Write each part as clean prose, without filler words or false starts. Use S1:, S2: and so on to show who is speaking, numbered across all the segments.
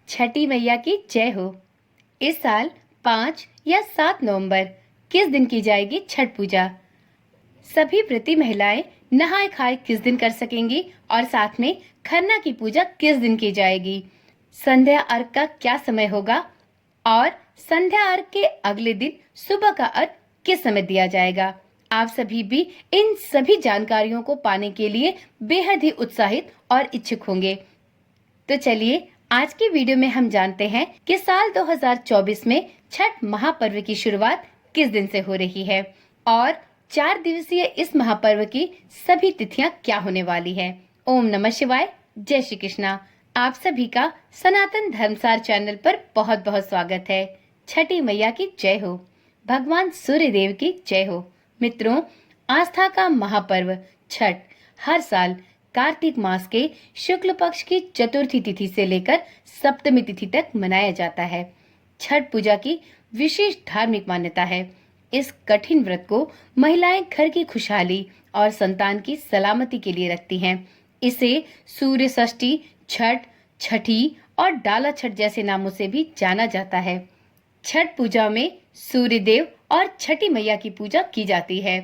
S1: छठी मैया की जय हो। इस साल 5 या 7 नवंबर किस दिन की जाएगी छठ पूजा? सभी व्रती महिलाएं नहाए खाए किस दिन कर सकेंगी और साथ में खरना की पूजा किस दिन की जाएगी? संध्या अर्घ का क्या समय होगा और संध्या अर्घ के अगले दिन सुबह का अर्घ किस समय दिया जाएगा? आप सभी भी इन सभी जानकारियों को पाने के लिए बेहद ही उत्साहित और इच्छुक होंगे। तो चलिए आज की वीडियो में हम जानते हैं कि साल 2024 में छठ महापर्व की शुरुआत किस दिन से हो रही है और 4 दिवसीय इस महापर्व की सभी तिथियां क्या होने वाली है। ओम नमः शिवाय, जय श्री कृष्णा। आप सभी का सनातन धर्मसार चैनल पर बहुत बहुत स्वागत है। छठी मैया की जय हो, भगवान सूर्य देव की जय हो। मित्रों, आस्था का महापर्व छठ हर साल कार्तिक मास के शुक्ल पक्ष की चतुर्थी तिथि से लेकर सप्तमी तिथि तक मनाया जाता है। छठ पूजा की विशेष धार्मिक मान्यता है। इस कठिन व्रत को महिलाएं घर की खुशहाली और संतान की सलामती के लिए रखती हैं। इसे सूर्य षष्ठी, छठ, छठी और डाला छठ जैसे नामों से भी जाना जाता है। छठ पूजा में सूर्य देव और छठी मैया की पूजा की जाती है।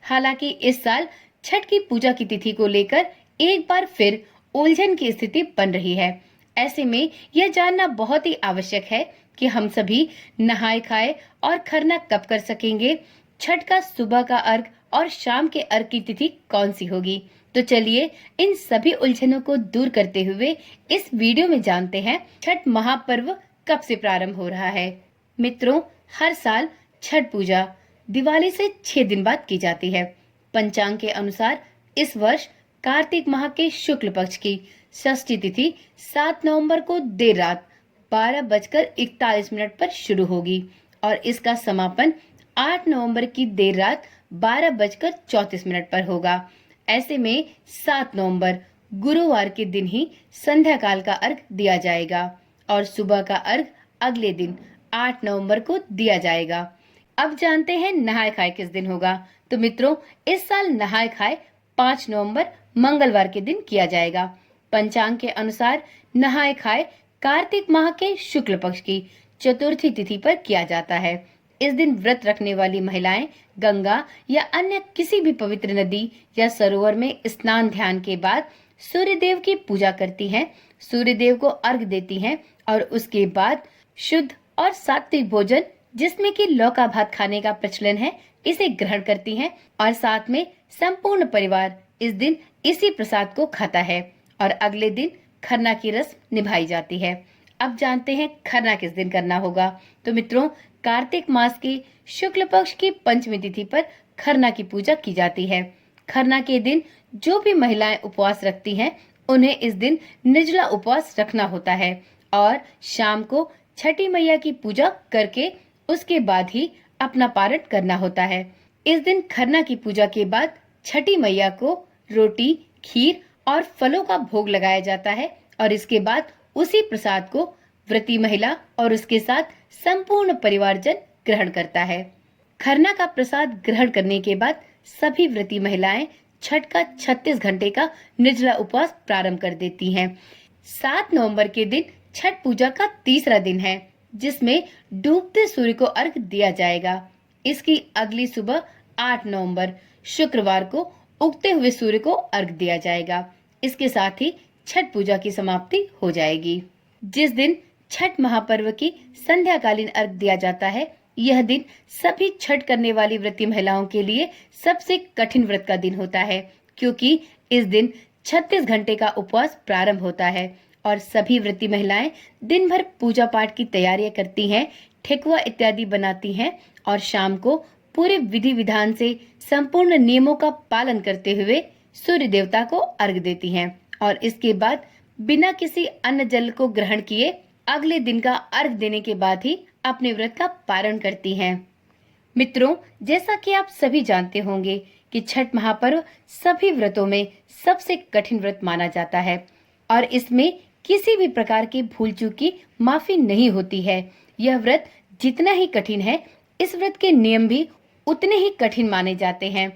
S1: हालांकि इस साल छठ की पूजा की तिथि को लेकर एक बार फिर उलझन की स्थिति बन रही है। ऐसे में यह जानना बहुत ही आवश्यक है कि हम सभी नहाए खाए और खरना कब कर सकेंगे, छठ का सुबह का अर्घ और शाम के अर्घ की तिथि कौन सी होगी। तो चलिए इन सभी उलझनों को दूर करते हुए इस वीडियो में जानते हैं छठ महापर्व कब से प्रारंभ हो रहा है। मित्रों, हर साल छठ पूजा दिवाली से 6 दिन बाद की जाती है। पंचांग के अनुसार इस वर्ष कार्तिक माह के शुक्ल पक्ष की षष्ठी तिथि 7 नवंबर को देर रात 12:41 पर शुरू होगी और इसका समापन 8 नवंबर की देर रात 12:34 पर होगा। ऐसे में 7 नवंबर गुरुवार के दिन ही संध्या काल का अर्घ दिया जाएगा और सुबह का अर्घ अगले दिन 8 नवंबर को दिया जाएगा। अब जानते हैं नहाए खाए किस दिन होगा। तो मित्रों, इस साल नहाए खाए 5 नवंबर मंगलवार के दिन किया जाएगा। पंचांग के अनुसार नहाए खाए कार्तिक माह के शुक्ल पक्ष की चतुर्थी तिथि पर किया जाता है। इस दिन व्रत रखने वाली महिलाएं गंगा या अन्य किसी भी पवित्र नदी या सरोवर में स्नान ध्यान के बाद सूर्य देव की पूजा करती हैं, सूर्य देव को अर्घ देती हैं और उसके बाद शुद्ध और सात्विक भोजन जिसमें कि लौका भात खाने का प्रचलन है, इसे ग्रहण करती हैं और साथ में संपूर्ण परिवार इस दिन इसी प्रसाद को खाता है और अगले दिन खरना की रस्म निभाई जाती है। अब जानते हैं खरना किस दिन करना होगा। तो मित्रों, कार्तिक मास की शुक्ल पक्ष की पंचमी तिथि पर खरना की पूजा की जाती है। खरना के दिन जो भी महिलाएं उपवास रखती हैं, उन्हें इस दिन निर्जला उपवास रखना होता है और शाम को छठी मैया की पूजा करके उसके बाद ही अपना पारण करना होता है। इस दिन खरना की पूजा के बाद छठी मैया को रोटी, खीर और फलों का भोग लगाया जाता है और इसके बाद उसी प्रसाद को व्रती महिला और उसके साथ संपूर्ण परिवारजन ग्रहण करता है। खरना का प्रसाद ग्रहण करने के बाद सभी व्रती महिलाएं छठ का 36 घंटे का निर्जला उपवास प्रारंभ कर देती हैं। 7 नवंबर के दिन छठ पूजा का तीसरा दिन है, जिसमें डूबते सूर्य को अर्घ दिया जाएगा। इसकी अगली सुबह 8 नवंबर शुक्रवार को उगते हुए सूर्य को अर्घ दिया जाएगा। इसके साथ ही छठ पूजा की समाप्ति हो जाएगी। जिस दिन छठ महापर्व की संध्याकालीन अर्घ दिया जाता है, यह दिन सभी छठ करने वाली व्रती महिलाओं के लिए सबसे कठिन व्रत का दिन होता है, क्योंकि इस दिन 36 घंटे का उपवास प्रारंभ होता है और सभी व्रती महिलाएं दिन भर पूजा पाठ की तैयारियां करती हैं, ठेकुआ इत्यादि बनाती हैं और शाम को पूरे विधि विधान से संपूर्ण नियमों का पालन करते हुए सूर्य देवता को अर्घ देती हैं और इसके बाद बिना किसी अन्न जल को ग्रहण किए अगले दिन का अर्घ देने के बाद ही अपने व्रत का पारण करती हैं। मित्रों, जैसा कि आप सभी जानते होंगे कि छठ महापर्व सभी व्रतों में सबसे कठिन व्रत माना जाता है और इसमें किसी भी प्रकार की भूल चूक की माफी नहीं होती है। यह व्रत जितना ही कठिन है, इस व्रत के नियम भी उतने ही कठिन माने जाते हैं।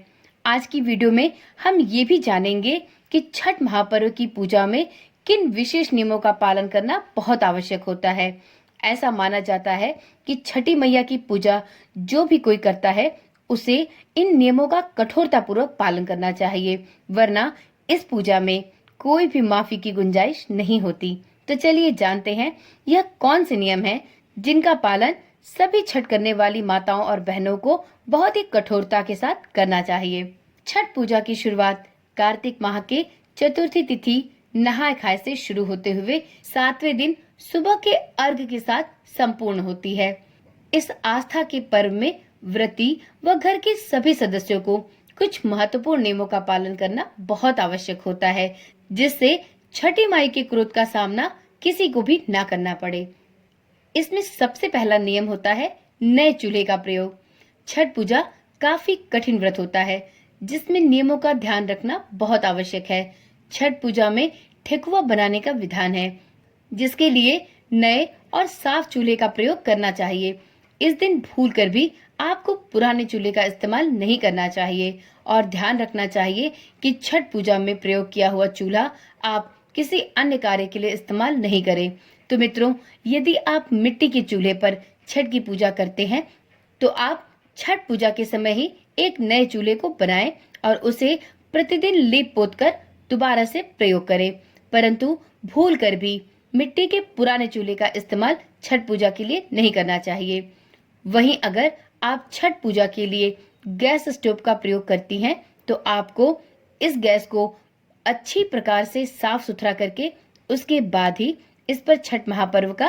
S1: आज की वीडियो में हम ये भी जानेंगे कि छठ महापर्व की पूजा में किन विशेष नियमों का पालन करना बहुत आवश्यक होता है। ऐसा माना जाता है कि छठी मैया की पूजा जो भी कोई करता है उसे इन नियमों का कठोरता पूर्वक पालन करना चाहिए, वरना इस पूजा में कोई भी माफी की गुंजाइश नहीं होती। तो चलिए जानते हैं यह कौन से नियम हैं जिनका पालन सभी छठ करने वाली माताओं और बहनों को बहुत ही कठोरता के साथ करना चाहिए। छठ पूजा की शुरुआत कार्तिक माह के चतुर्थी तिथि नहाय खाए से शुरू होते हुए 7वें दिन सुबह के अर्घ के साथ संपूर्ण होती है। इस आस्था के पर्व में व्रती व घर के सभी सदस्यों को कुछ महत्वपूर्ण नियमों का पालन करना बहुत आवश्यक होता है, जिससे छठी माई के क्रोध का सामना किसी को भी ना करना पड़े। इसमें सबसे पहला नियम होता है नए चूल्हे का प्रयोग। छठ पूजा काफी कठिन व्रत होता है, जिसमें नियमों का ध्यान रखना बहुत आवश्यक है। छठ पूजा में ठेकुआ बनाने का विधान है, जिसके लिए नए और साफ चूल्हे का प्रयोग करना चाहिए। इस दिन भूलकर भी आपको पुराने चूल्हे का इस्तेमाल नहीं करना चाहिए और ध्यान रखना चाहिए कि छठ पूजा में प्रयोग किया हुआ चूल्हा आप किसी अन्य कार्य के लिए इस्तेमाल नहीं करें। तो मित्रों, यदि आप मिट्टी के चूल्हे पर छठ की पूजा करते हैं तो आप छठ पूजा के समय ही एक नए चूल्हे को बनाएं और उसे प्रतिदिन लीप पोत कर दोबारा से प्रयोग करें, परंतु भूल कर भी मिट्टी के पुराने चूल्हे का इस्तेमाल छठ पूजा के लिए नहीं करना चाहिए। वहीं अगर आप छठ पूजा के लिए गैस स्टोव का प्रयोग करती हैं तो आपको इस गैस को अच्छी प्रकार से साफ सुथरा करके उसके बाद ही इस पर छठ महापर्व का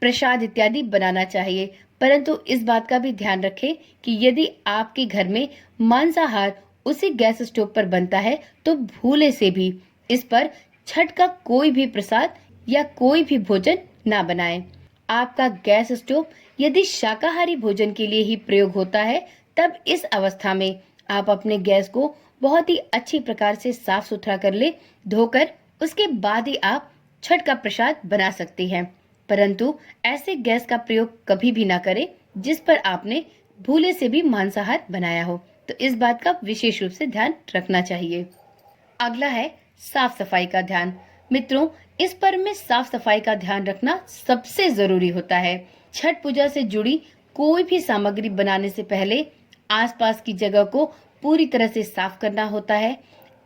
S1: प्रसाद इत्यादि बनाना चाहिए। परंतु इस बात का भी ध्यान रखें कि यदि आपके घर में मांसाहार उसी गैस स्टोव पर बनता है तो भूले से भी इस पर छठ का कोई भी प्रसाद या कोई भी भोजन ना बनाएं। आपका गैस स्टोव यदि शाकाहारी भोजन के लिए ही प्रयोग होता है तब इस अवस्था में आप अपने गैस को बहुत ही अच्छी प्रकार से साफ सुथरा कर ले, धोकर उसके बाद ही आप छठ का प्रसाद बना सकती हैं। परंतु ऐसे गैस का प्रयोग कभी भी ना करें जिस पर आपने भूले से भी मांसाहार बनाया हो, तो इस बात का विशेष रूप से ध्यान रखना चाहिए। अगला है साफ सफाई का ध्यान। मित्रों, इस पर्व में साफ सफाई का ध्यान रखना सबसे जरूरी होता है। छठ पूजा से जुड़ी कोई भी सामग्री बनाने से पहले आसपास की जगह को पूरी तरह से साफ करना होता है।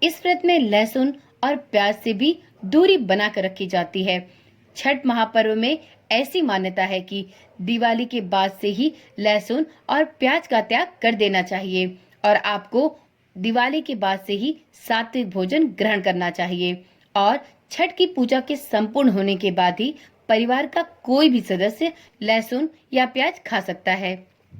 S1: इस व्रत में लहसुन और प्याज से भी दूरी बनाकर रखी जाती है। छठ महापर्व में ऐसी मान्यता है कि दिवाली के बाद से ही लहसुन और प्याज का त्याग कर देना चाहिए और आपको दिवाली के बाद से ही सात्विक भोजन ग्रहण करना चाहिए और छठ की पूजा के संपूर्ण होने के बाद ही परिवार का कोई भी सदस्य लहसुन या प्याज खा सकता है।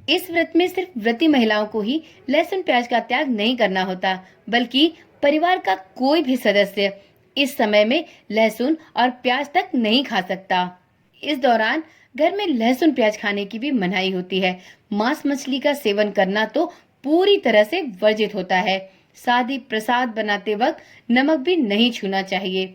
S1: इस व्रत में सिर्फ व्रती महिलाओं को ही लहसुन प्याज का त्याग नहीं करना होता, बल्कि परिवार का कोई भी सदस्य इस समय में लहसुन और प्याज तक नहीं खा सकता। इस दौरान घर में लहसुन प्याज खाने की भी मनाही होती है। मांस मछली का सेवन करना तो पूरी तरह से वर्जित होता है। साथ ही प्रसाद बनाते वक्त नमक भी नहीं छूना चाहिए।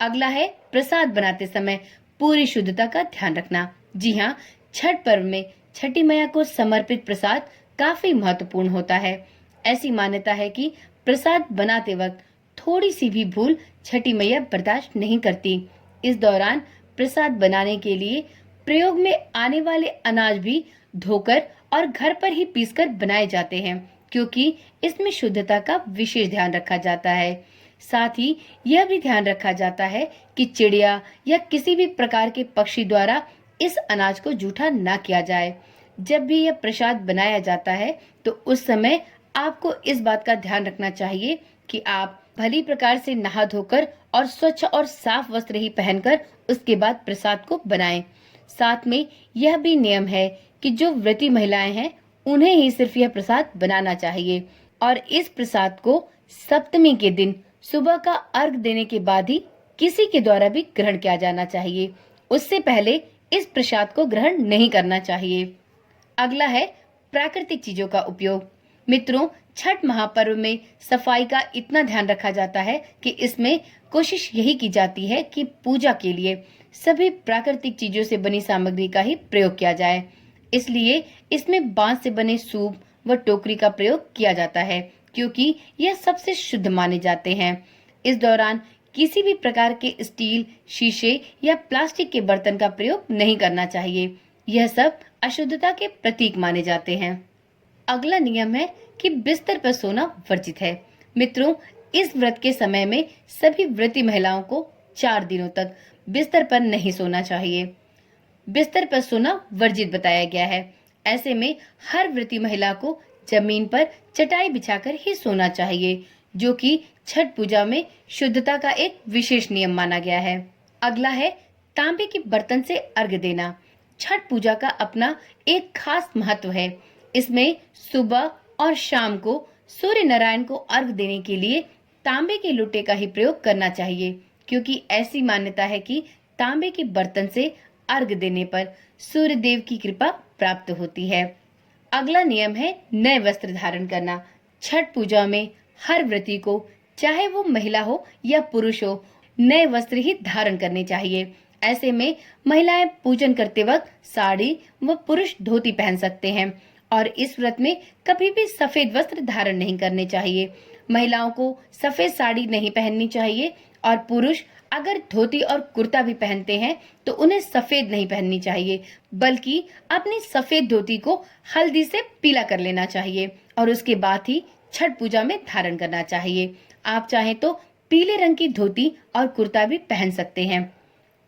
S1: अगला है प्रसाद बनाते समय पूरी शुद्धता का ध्यान रखना। जी हाँ, छठ पर्व में छठी मैया को समर्पित प्रसाद काफी महत्वपूर्ण होता है। ऐसी मान्यता है कि प्रसाद बनाते वक्त थोड़ी सी भी भूल छठी मैया बर्दाश्त नहीं करती। इस दौरान प्रसाद बनाने के लिए प्रयोग में आने वाले अनाज भी धोकर और घर पर ही पीसकर बनाए जाते हैं, क्योंकि इसमें शुद्धता का विशेष ध्यान रखा जाता है। साथ ही यह भी ध्यान रखा जाता है कि चिड़िया या किसी भी प्रकार के पक्षी द्वारा इस अनाज को जूठा ना किया जाए। जब भी यह प्रसाद बनाया जाता है तो उस समय आपको इस बात का ध्यान रखना चाहिए कि आप भली प्रकार से नहा धोकर और स्वच्छ और साफ वस्त्र ही पहनकर उसके बाद प्रसाद को बनाएं। साथ में यह भी नियम है कि जो व्रती महिलाएं हैं उन्हें ही सिर्फ यह प्रसाद बनाना चाहिए और इस प्रसाद को सप्तमी के दिन सुबह का अर्घ देने के बाद ही किसी के द्वारा भी ग्रहण किया जाना चाहिए। उससे पहले इस प्रसाद को ग्रहण नहीं करना चाहिए। अगला है प्राकृतिक चीजों का उपयोग। मित्रों, छठ महापर्व में सफाई का इतना ध्यान रखा जाता है कि इसमें कोशिश यही की जाती है कि पूजा के लिए सभी प्राकृतिक चीजों से बनी सामग्री का ही प्रयोग किया जाए। इसलिए इसमें बांस से बने सूप व टोकरी का प्रयोग किया जाता है, क्योंकि यह सबसे शुद्ध माने जाते हैं। इस दौरान किसी भी प्रकार के स्टील, शीशे या प्लास्टिक के बर्तन का प्रयोग नहीं करना चाहिए। यह सब अशुद्धता के प्रतीक माने जाते हैं। अगला नियम है कि बिस्तर पर सोना वर्जित है। मित्रों, इस व्रत के समय में सभी व्रती महिलाओं को 4 दिनों तक बिस्तर पर नहीं सोना चाहिए। बिस्तर पर सोना वर्जित बताया गया है। ऐसे में हर व्रती महिला को जमीन पर चटाई बिछाकर ही सोना चाहिए, जो कि छठ पूजा में शुद्धता का एक विशेष नियम माना गया है। अगला है तांबे के बर्तन से अर्घ्य देना। छठ पूजा का अपना एक खास महत्व है। इसमें सुबह और शाम को सूर्य नारायण को अर्घ्य देने के लिए तांबे के लोटे का ही प्रयोग करना चाहिए, क्योंकि ऐसी मान्यता है कि तांबे के बर्तन से अर्घ्य देने पर सूर्य देव की कृपा प्राप्त होती है। अगला नियम है नए वस्त्र धारण करना। छठ पूजा में हर व्रती को, चाहे वो महिला हो या पुरुष हो, नए वस्त्र ही धारण करने चाहिए। ऐसे में महिलाएं पूजन करते वक्त साड़ी व पुरुष धोती पहन सकते हैं और इस व्रत में कभी भी सफेद वस्त्र धारण नहीं करने चाहिए। महिलाओं को सफेद साड़ी नहीं पहननी चाहिए और पुरुष अगर धोती और कुर्ता भी पहनते हैं तो उन्हें सफेद नहीं पहननी चाहिए, बल्कि अपनी सफेद धोती को हल्दी से पीला कर लेना चाहिए और उसके बाद ही छठ पूजा में धारण करना चाहिए। आप चाहें तो पीले रंग की धोती और कुर्ता भी पहन सकते हैं।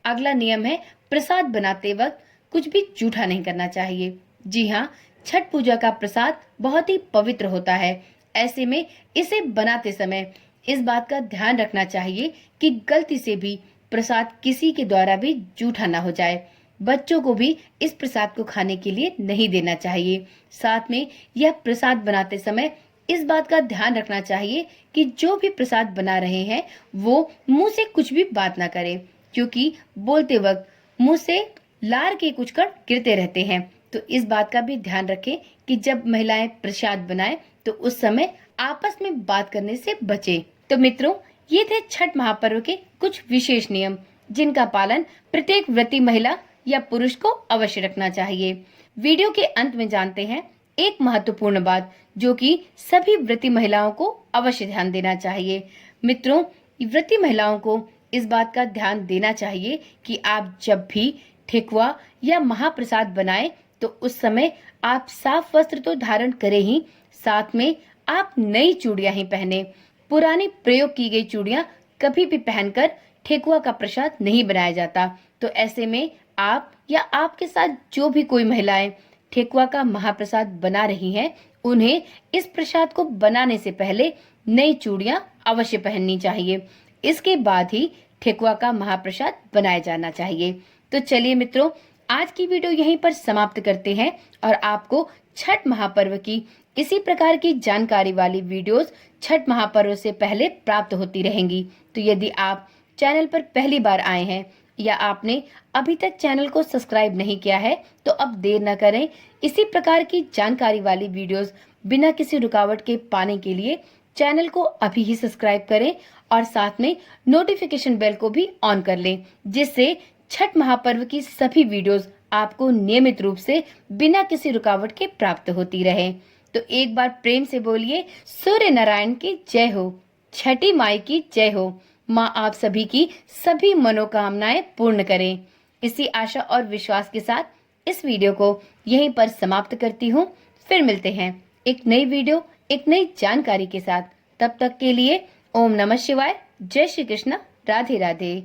S1: अगला नियम है प्रसाद बनाते वक्त कुछ भी जूठा नहीं करना चाहिए। जी हाँ, छठ पूजा का प्रसाद बहुत ही पवित्र होता है। ऐसे में इसे बनाते समय इस बात का ध्यान रखना चाहिए कि गलती से भी प्रसाद किसी के द्वारा भी जूठा ना हो जाए। बच्चों को भी इस प्रसाद को खाने के लिए नहीं देना चाहिए। साथ में यह प्रसाद बनाते समय इस बात का ध्यान रखना चाहिए कि जो भी प्रसाद बना रहे हैं वो मुंह से कुछ भी बात ना करें, क्योंकि बोलते वक्त मुंह से लार के कुछ कण गिरते रहते हैं। तो इस बात का भी ध्यान रखें कि जब महिलाएं प्रसाद बनाएं तो उस समय आपस में बात करने से बचें। तो मित्रों, ये थे छठ महापर्व के कुछ विशेष नियम, जिनका पालन प्रत्येक व्रती महिला या पुरुष को अवश्य रखना चाहिए। वीडियो के अंत में जानते हैं एक महत्वपूर्ण बात, जो कि सभी व्रती महिलाओं को अवश्य ध्यान देना चाहिए। मित्रों, व्रती महिलाओं को इस बात का ध्यान देना चाहिए कि आप जब भी ठेकुआ या महाप्रसाद बनाएं तो उस समय आप साफ वस्त्र तो धारण करें ही, साथ में आप नई चूड़ियां ही पहने। पुरानी प्रयोग की गई चूड़ियां कभी भी पहनकर ठेकुआ का प्रसाद नहीं बनाया जाता। तो ऐसे में आप या आपके साथ जो भी कोई महिलाएं ठेकुआ का महाप्रसाद बना रही हैं, उन्हें इस प्रसाद को बनाने से पहले नई चूड़ियां अवश्य पहननी चाहिए। इसके बाद ही ठेकुआ का महाप्रसाद बनाया जाना चाहिए। तो चलिए मित्रों, आज की वीडियो यहीं पर समाप्त करते हैं और आपको छठ महापर्व की इसी प्रकार की जानकारी वाली वीडियोस छठ महापर्व से पहले प्राप्त होती रहेंगी। तो यदि आप चैनल पर पहली बार आए हैं या आपने अभी तक चैनल को सब्सक्राइब नहीं किया है तो अब देर न करें। इसी प्रकार की जानकारी वाली वीडियोस बिना किसी रुकावट के पाने के लिए चैनल को अभी ही सब्सक्राइब करें और साथ में नोटिफिकेशन बेल को भी ऑन कर लें, जिससे छठ महापर्व की सभी वीडियोस आपको नियमित रूप से बिना किसी रुकावट के प्राप्त होती रहे। तो एक बार प्रेम से बोलिए, सूर्य नारायण की जय हो, छठी माई की जय हो। माँ आप सभी की सभी मनोकामनाएं पूर्ण करें। इसी आशा और विश्वास के साथ इस वीडियो को यहीं पर समाप्त करती हूँ। फिर मिलते हैं एक नई वीडियो, एक नई जानकारी के साथ। तब तक के लिए ओम नमः शिवाय, जय श्री कृष्ण, राधे राधे।